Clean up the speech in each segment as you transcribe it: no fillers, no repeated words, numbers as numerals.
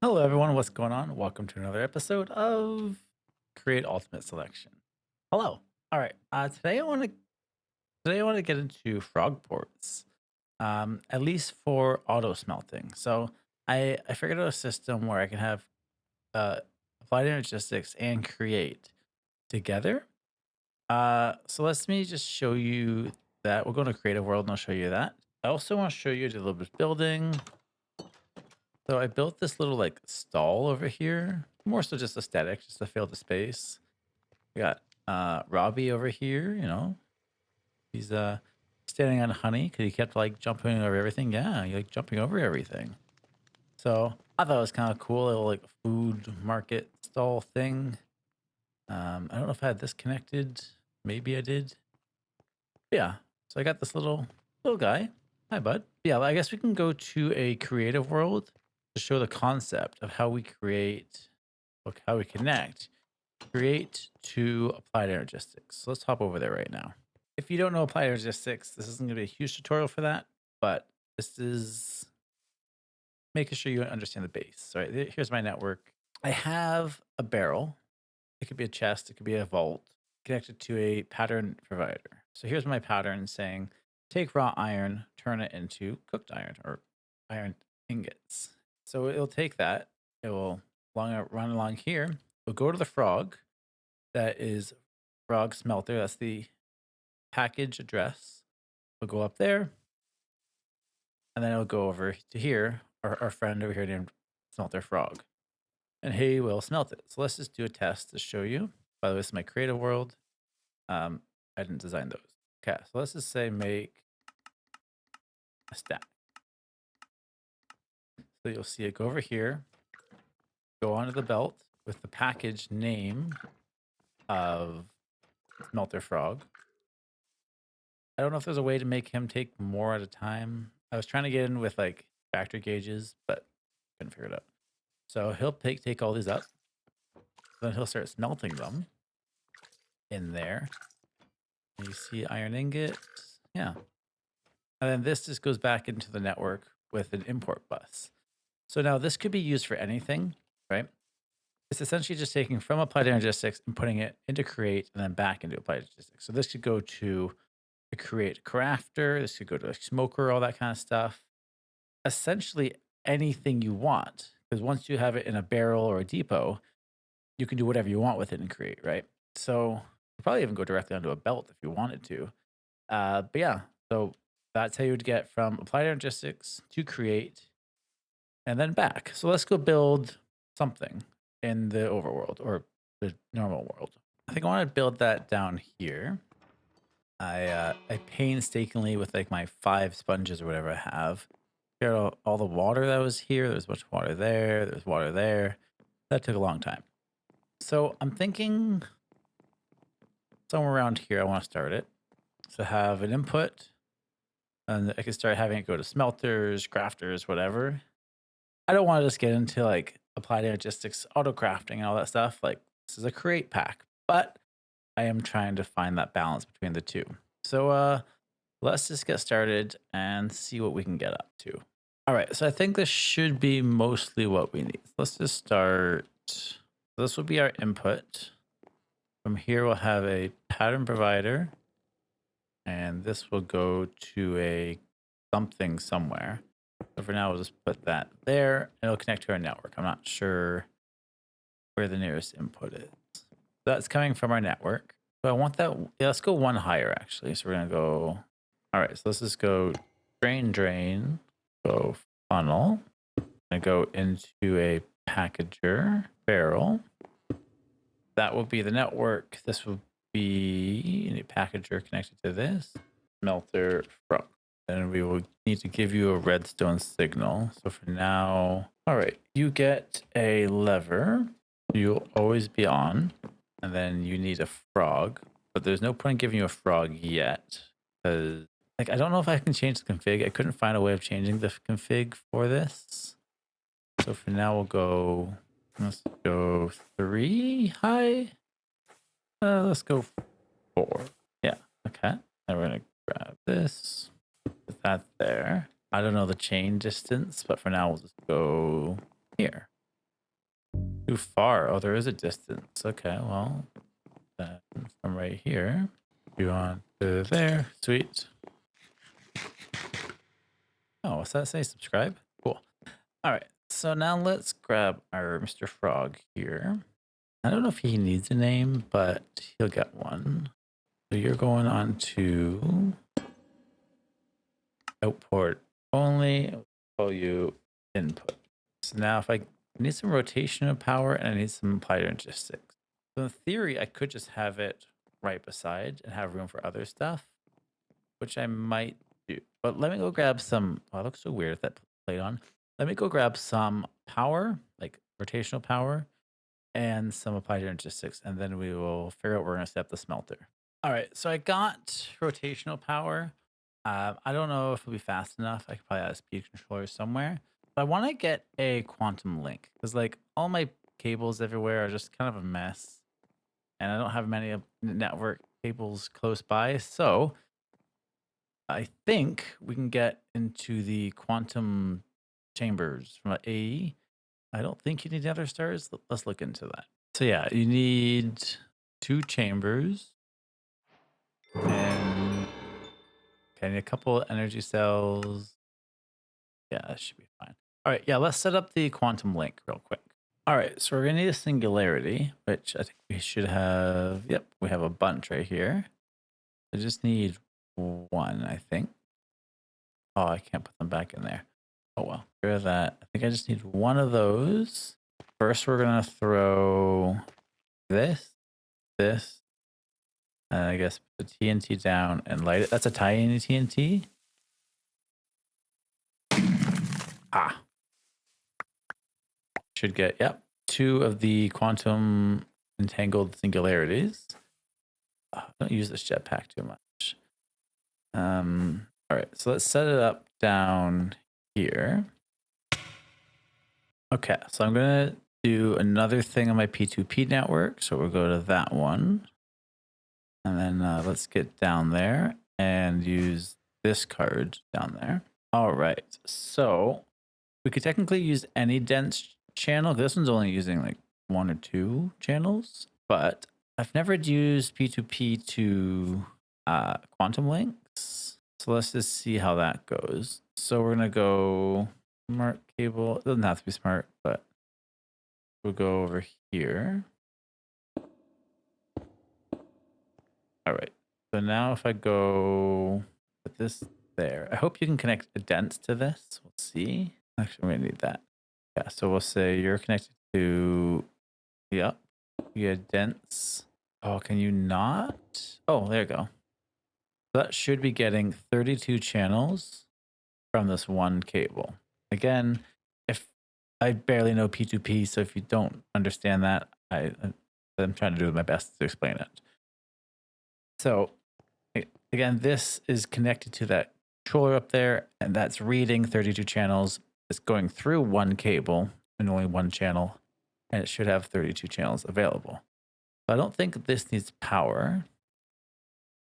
Hello, everyone. What's going on? Welcome to another episode of Create Ultimate Selection. Hello. All right. Today I want to get into frog ports, at least for auto smelting. So I figured out a system where I can have applied energistics and create together. So let me just show you that. We'll go to creative world and I'll show you that. I also want to show you a little bit of building. So I built this little like stall over here, more so just aesthetic, just to fill the space. We got Robbie over here, he's standing on honey because he kept like jumping over everything. Yeah, he like jumping over everything. So I thought it was kind of cool, little like food market stall thing. I don't know if I had this connected. Maybe I did. Yeah. So I got this little guy. Hi, bud. Yeah, I guess we can go to a creative world to show the concept of how we create, look, how we connect, create to applied energistics. So let's hop over there right now. If you don't know applied energistics, this isn't going to be a huge tutorial for that, but this is making sure you understand the base. All right, here's my network. I have a barrel. It could be a chest. It could be a vault connected to a pattern provider. So here's my pattern saying, take raw iron, turn it into cooked iron or iron ingots. So it'll take that. It will run along here. We'll go to the frog. That is frog smelter. That's the package address. We'll go up there. And then it'll go over to here, our friend over here named Smelter Frog. And he will smelt it. So let's just do a test to show you. By the way, this is my creative world. I didn't design those. Okay, so let's just say make a stack. So you'll see it go over here, go onto the belt with the package name of Smelter Frog. I don't know if there's a way to make him take more at a time. I was trying to get in with like factory gauges, but couldn't figure it out. So he'll take all these up. Then he'll start smelting them in there. And you see iron ingot. Yeah. And then this just goes back into the network with an import bus. So now this could be used for anything, right? It's essentially just taking from applied energistics and putting it into create and then back into applied energistics. So this could go to a create crafter. This could go to a smoker, all that kind of stuff. Essentially anything you want. Because once you have it in a barrel or a depot, you can do whatever you want with it and create, right? So you probably even go directly onto a belt if you wanted to. But yeah, so that's how you would get from applied energistics to create and then back. So let's go build something in the overworld or the normal world. I think I want to build that down here. I painstakingly with like my 5 sponges or whatever I have. Here all the water that was here. There's a bunch of water there. There's water there. That took a long time. So I'm thinking somewhere around here. I want to start it. So have an input, and I can start having it go to smelters, crafters, whatever. I don't want to just get into like applied energistics, auto crafting, and all that stuff. Like this is a create pack, but I am trying to find that balance between the two. So let's just get started and see what we can get up to. All right, so I think this should be mostly what we need. Let's just start. So this will be our input. From here, we'll have a pattern provider, and this will go to a something somewhere. So for now, we'll just put that there. It'll connect to our network. I'm not sure where the nearest input is. So that's coming from our network. So I want that. Yeah, let's go one higher, actually. So we're going to go. All right, so let's just go drain, go funnel, and go into a packager barrel. That will be the network. This will be a packager connected to this smelter from. And we will need to give you a redstone signal. So for now, all right, you get a lever. You'll always be on. And then you need a frog. But there's no point in giving you a frog yet. Because like I don't know if I can change the config. I couldn't find a way of changing the config for this. So for now let's go 3 high. Let's go 4. Yeah, okay. Then we're gonna grab this. Put that there. I don't know the chain distance, but for now we'll just go here. Too far. Oh, there is a distance. Okay, well, then from right here, you on to there. Sweet. Oh, what's that say? Subscribe? Cool. All right. So now let's grab our Mr. Frog here. I don't know if he needs a name, but he'll get one. So you're going on to output only. Call you input. So now if I need some rotational power and I need some applied logistics. So in theory, I could just have it right beside and have room for other stuff, which I might do. But let me go grab some. Oh, it looks so weird with that plate on. Let me go grab some power, like rotational power, and some applied logistics, and then we will figure out where we're going to set up the smelter. All right, so I got rotational power. I don't know if it'll be fast enough. I could probably add a speed controller somewhere. But I want to get a quantum link because, like, all my cables everywhere are just kind of a mess, and I don't have many network cables close by. So I think we can get into the quantum chambers from AE. I don't think you need other stars. Let's look into that. So yeah, you need 2 chambers and okay, a couple energy cells. Yeah, that should be fine. All right, yeah, let's set up the quantum link real quick. All right, so we're gonna need a singularity, which I think we should have. Yep, we have a bunch right here. I just need 1, I think. Oh, I can't put them back in there. Oh well, get rid of that. I think I just need 1 of those. First, we're gonna throw this, and I guess put the TNT down and light it. That's a tiny TNT. Ah, should get, yep, 2 of the quantum entangled singularities. Don't use this jetpack too much. All right, so let's set it up down here. Okay, so I'm gonna do another thing on my P2P network. So we'll go to that one. And then let's get down there and use this card down there. All right, so we could technically use any dense channel. This one's only using like 1 or 2 channels, but I've never used P2P to quantum links. So let's just see how that goes. So we're gonna go smart cable. It doesn't have to be smart, but we'll go over here. All right. So now if I go put this there, I hope you can connect a dense to this. We'll see. Actually, we need that. Yeah. So we'll say you're connected to, yep, you get dense. Oh, can you not? Oh, there you go. So that should be getting 32 channels from this 1 cable. Again, if I barely know P2P, so if you don't understand that, I'm trying to do my best to explain it. So again, this is connected to that controller up there, and that's reading 32 channels. It's going through 1 cable and only 1 channel, and it should have 32 channels available. I don't think this needs power.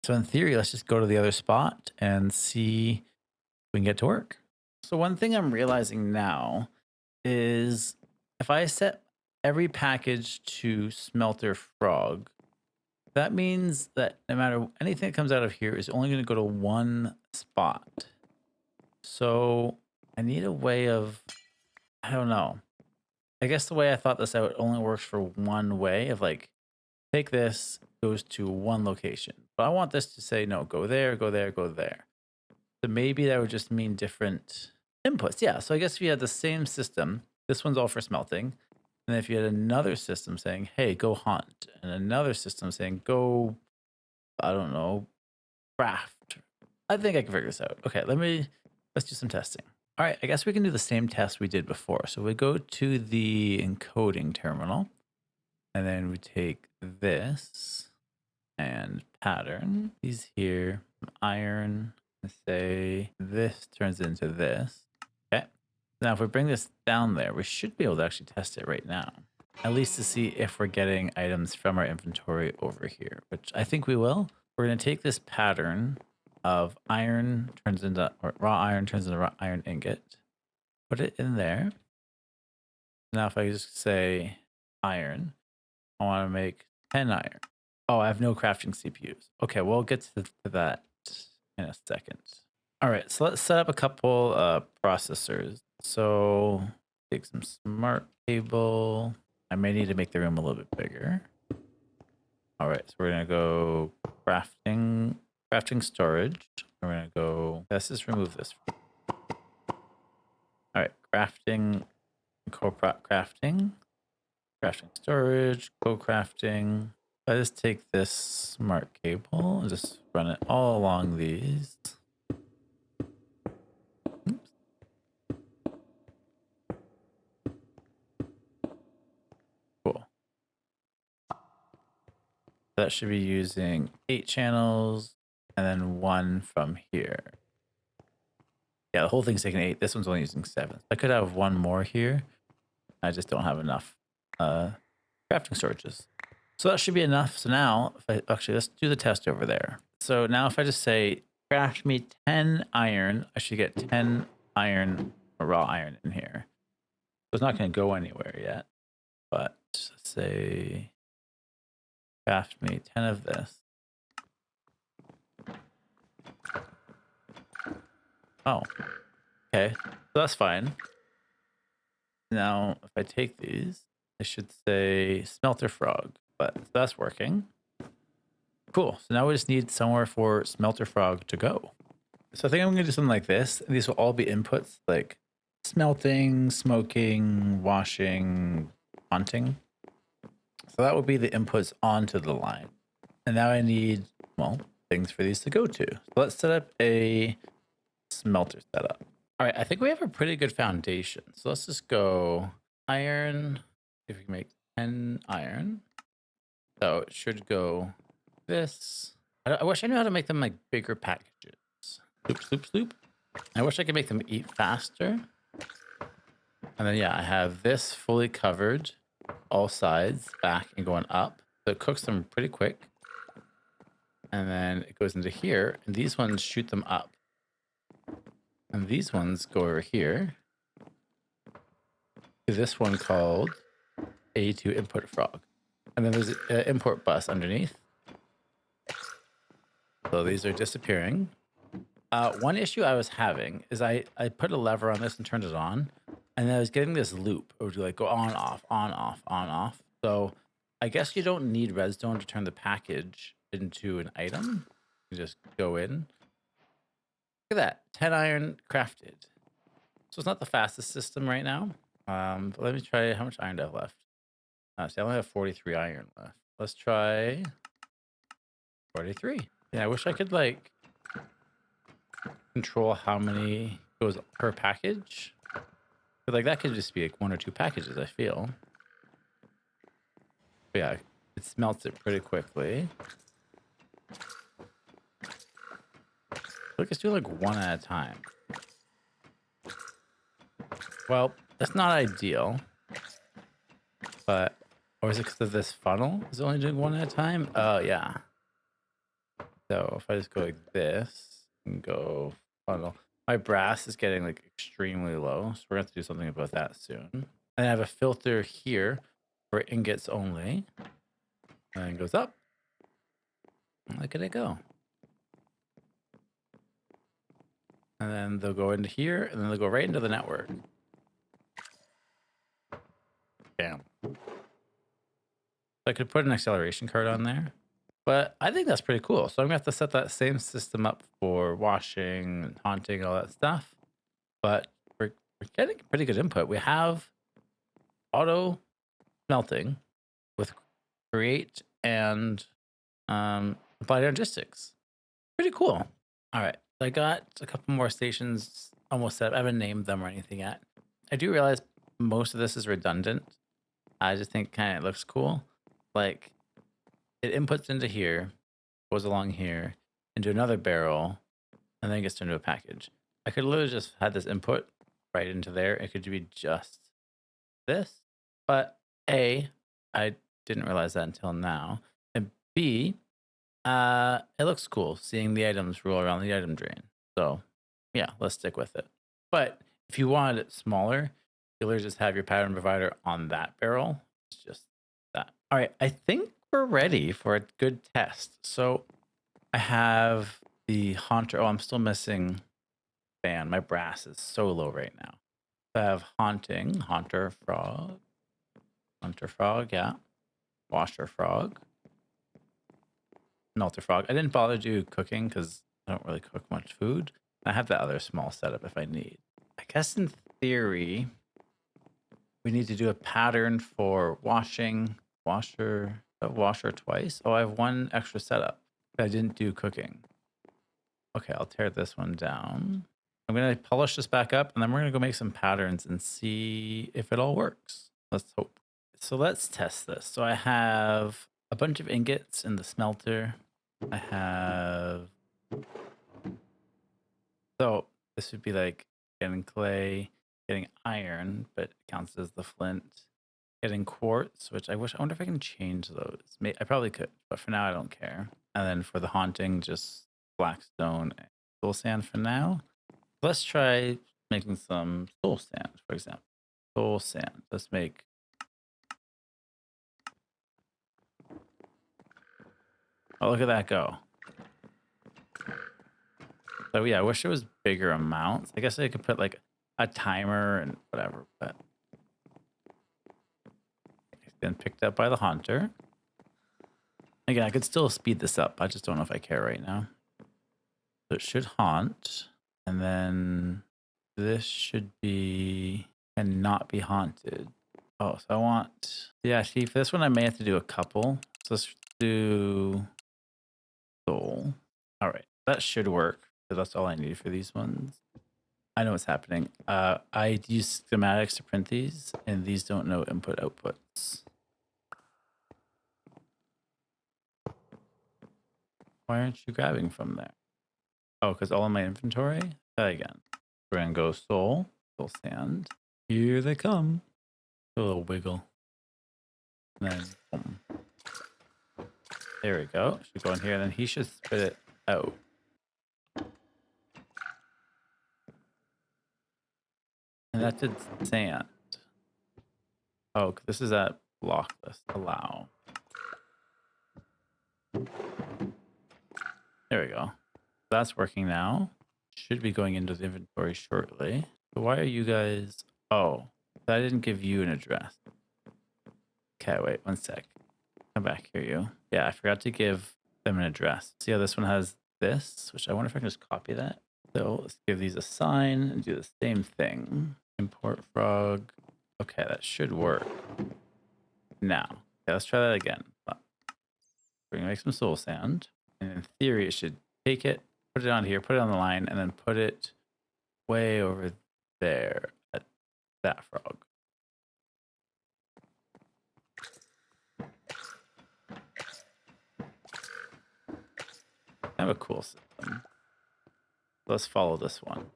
So in theory, let's just go to the other spot and see if we can get to work. So one thing I'm realizing now is if I set every package to smelter frog, that means that no matter anything that comes out of here is only going to go to 1 spot. So I need a way of, I don't know. I guess the way I thought this out only works for 1 way of like, take this, goes to 1 location. But I want this to say, no, go there, go there, go there. So maybe that would just mean different inputs. Yeah, so I guess if you had the same system, this one's all for smelting. And if you had another system saying, hey, go hunt, and another system saying, go, I don't know, craft. I think I can figure this out. Okay, let's do some testing. All right, I guess we can do the same test we did before. So we go to the encoding terminal, and then we take this and pattern. These here, iron, and say this turns into this. Okay. Now, if we bring this down there, we should be able to actually test it right now. At least to see if we're getting items from our inventory over here, which I think we will. We're going to take this pattern of iron turns into, or raw iron turns into raw iron ingot. Put it in there. Now, if I just say iron. I want to make 10 iron. Oh, I have no crafting CPUs. Okay, we'll get to that in a second. All right, so let's set up a couple processors. So take some smart cable. I may need to make the room a little bit bigger. All right, so we're gonna go crafting storage. We're gonna go, let's just remove this. All right, crafting storage, co-crafting. I just take this smart cable and just run it all along these. Oops. Cool. That should be using 8 channels and then 1 from here. Yeah, the whole thing's taking 8. This one's only using 7. I could have 1 more here. I just don't have enough crafting storages. So that should be enough. So now, let's do the test over there. So now if I just say, craft me 10 iron, I should get 10 iron, or raw iron in here. So it's not going to go anywhere yet. But say, craft me 10 of this. Oh, okay. So that's fine. Now, if I take these, I should say smelter frog, but that's working. Cool. So now we just need somewhere for smelter frog to go. So I think I'm going to do something like this. These will all be inputs like smelting, smoking, washing, hunting. So that would be the inputs onto the line. And now I need, well, things for these to go to. So let's set up a smelter setup. All right, I think we have a pretty good foundation. So let's just go iron. If we can make 10 iron. So it should go this. I wish I knew how to make them like bigger packages. Sloop, sloop, sloop. I wish I could make them eat faster. And then, yeah, I have this fully covered, all sides, back and going up. So it cooks them pretty quick. And then it goes into here, and these ones shoot them up. And these ones go over here to this one called AE2 input frog. And then there's an import bus underneath. So these are disappearing. One issue I was having is I put a lever on this and turned it on, and I was getting this loop. It would like go on, off, on, off, on, off. So I guess you don't need redstone to turn the package into an item. You just go in. Look at that, 10 iron crafted. So it's not the fastest system right now. But let me try, how much iron do I have left? See, I only have 43 iron left. Let's try 43. Yeah, I wish I could like control how many goes per package. But like that could just be like 1 or 2 packages, I feel. But yeah, it smelts it pretty quickly. Look, let's do like 1 at a time. Well, that's not ideal. But, or is it because of this funnel? Is it only doing 1 at a time? Oh, yeah. So if I just go like this and go funnel, my brass is getting like extremely low. So we're going to have to do something about that soon. And I have a filter here for ingots only. And it goes up. Look at it go. And then they'll go into here, and then they'll go right into the network. Damn. I could put an acceleration card on there, but I think that's pretty cool. So I'm gonna have to set that same system up for washing and haunting, all that stuff. But we're getting pretty good input. We have auto smelting with create and applied logistics. Pretty cool. All right, I got a couple more stations almost set up. I haven't named them or anything yet. I do realize most of this is redundant. I just think kind of looks cool. Like it inputs into here, goes along here, into another barrel, and then gets into a package. I could literally just had this input right into there. It could be just this, but A, I didn't realize that until now. And B, it looks cool seeing the items roll around the item drain. So yeah, let's stick with it. But if you wanted it smaller, you'll just have your pattern provider on that barrel. It's just All right, I think we're ready for a good test. So I have the haunter. Oh, I'm still missing fan. My brass is so low right now. I have haunting, hunter frog, yeah, washer frog, smelter frog. I didn't bother to do cooking because I don't really cook much food. I have that other small setup if I need. I guess in theory, we need to do a pattern for washing, washer twice. Oh, I have one extra setup. I didn't do cooking. Okay, I'll tear this one down. I'm going to polish this back up and then we're going to go make some patterns and see if it all works. Let's hope. So let's test this. So I have a bunch of ingots in the smelter. I have, so this would be like getting clay, getting iron, but it counts as the flint, getting quartz, which I wonder if I can change those. I probably could, but for now I don't care. And then for the haunting, just blackstone and soul sand for now. Let's try making some soul sand, for example. Soul sand. Let's make. Oh, look at that go. So yeah, I wish it was bigger amounts. I guess I could put like a timer and whatever, but it's been picked up by the hunter. Again, I could still speed this up. I just don't know if I care right now. So it should haunt. And then this should be and not be haunted. Oh, so I want, yeah, see, for this one, I may have to do a couple. So let's do soul. All right, that should work. So that's all I need for these ones. I know what's happening. I use schematics to print these, and these don't know input outputs. Why aren't you grabbing from there? Oh, because all in my inventory? Try again. We're going to go soul sand. Here they come. A little wiggle. And then, boom. There we go. Should go in here, and then he should spit it out. And that did sand. Oh, this is at block list. Allow. There we go. That's working now. Should be going into the inventory shortly. So why are you guys... Oh, I didn't give you an address. Okay, wait, one sec. Come back here, you. Yeah, I forgot to give them an address. See how this one has this? Which I wonder if I can just copy that. So let's give these a sign and do the same thing. Import frog. Okay, that should work. Now, okay, let's try that again. We're gonna make some soul sand. And in theory, it should take it, put it on here, put it on the line, and then put it way over there at that frog. Kind of a cool system. Let's follow this one.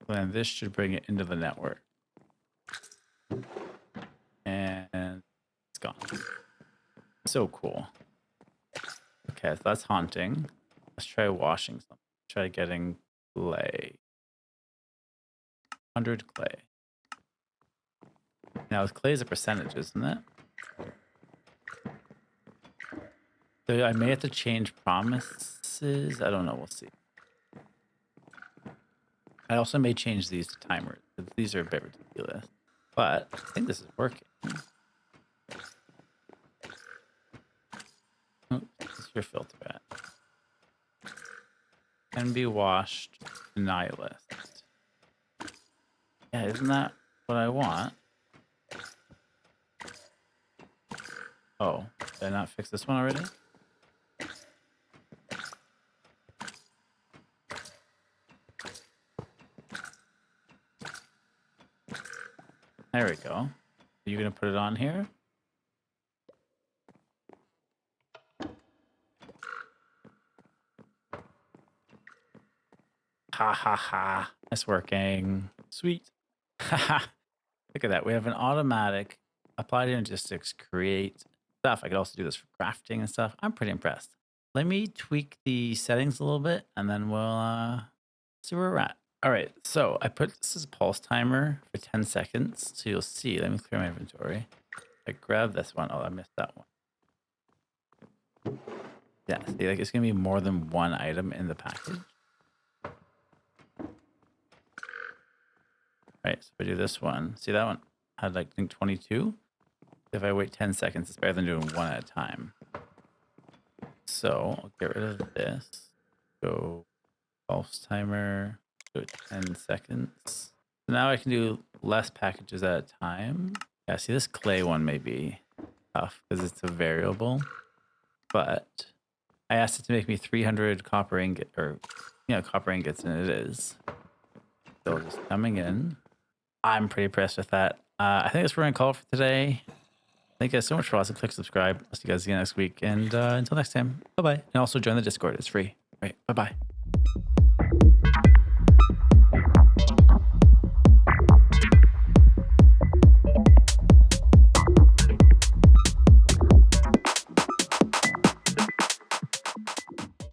And this should bring it into the network. And it's gone. So cool. Okay, so that's haunting. Let's try washing something. Try getting clay. 100 clay. Now, clay is a percentage, isn't it? So I may have to change promises. I don't know. We'll see. I also may change these to timers. These are a bit ridiculous. But I think this is working. Oh, where's your filter at? Can be washed nihilist. Yeah, isn't that what I want? Oh, did I not fix this one already? There we go. Are you gonna put it on here? Ha ha ha. It's working. Sweet. Ha ha. Look at that. We have an automatic apply to logistics, create stuff. I could also do this for crafting and stuff. I'm pretty impressed. let me tweak the settings a little bit and then we'll see where we're at. All right, so I put this as a pulse timer for 10 seconds. So you'll see, let me clear my inventory. I grab this one. Oh, I missed that one. Yeah, see, like it's gonna be more than one item in the package. Right, so if I do this one, see that one had like I think 22. If I wait 10 seconds, it's better than doing one at a time. So I'll get rid of this. Go pulse timer, do it 10 seconds. So now I can do less packages at a time. Yeah, see this clay one may be tough because it's a variable, but I asked it to make me 300 copper ingot or copper ingots, and it is. So just coming in. I'm pretty impressed with that. I think that's where we're gonna call it for today. Thank you guys so much for watching. Click subscribe. I'll see you guys again next week. And until next time, bye bye. And also join the Discord. It's free. All right, bye bye.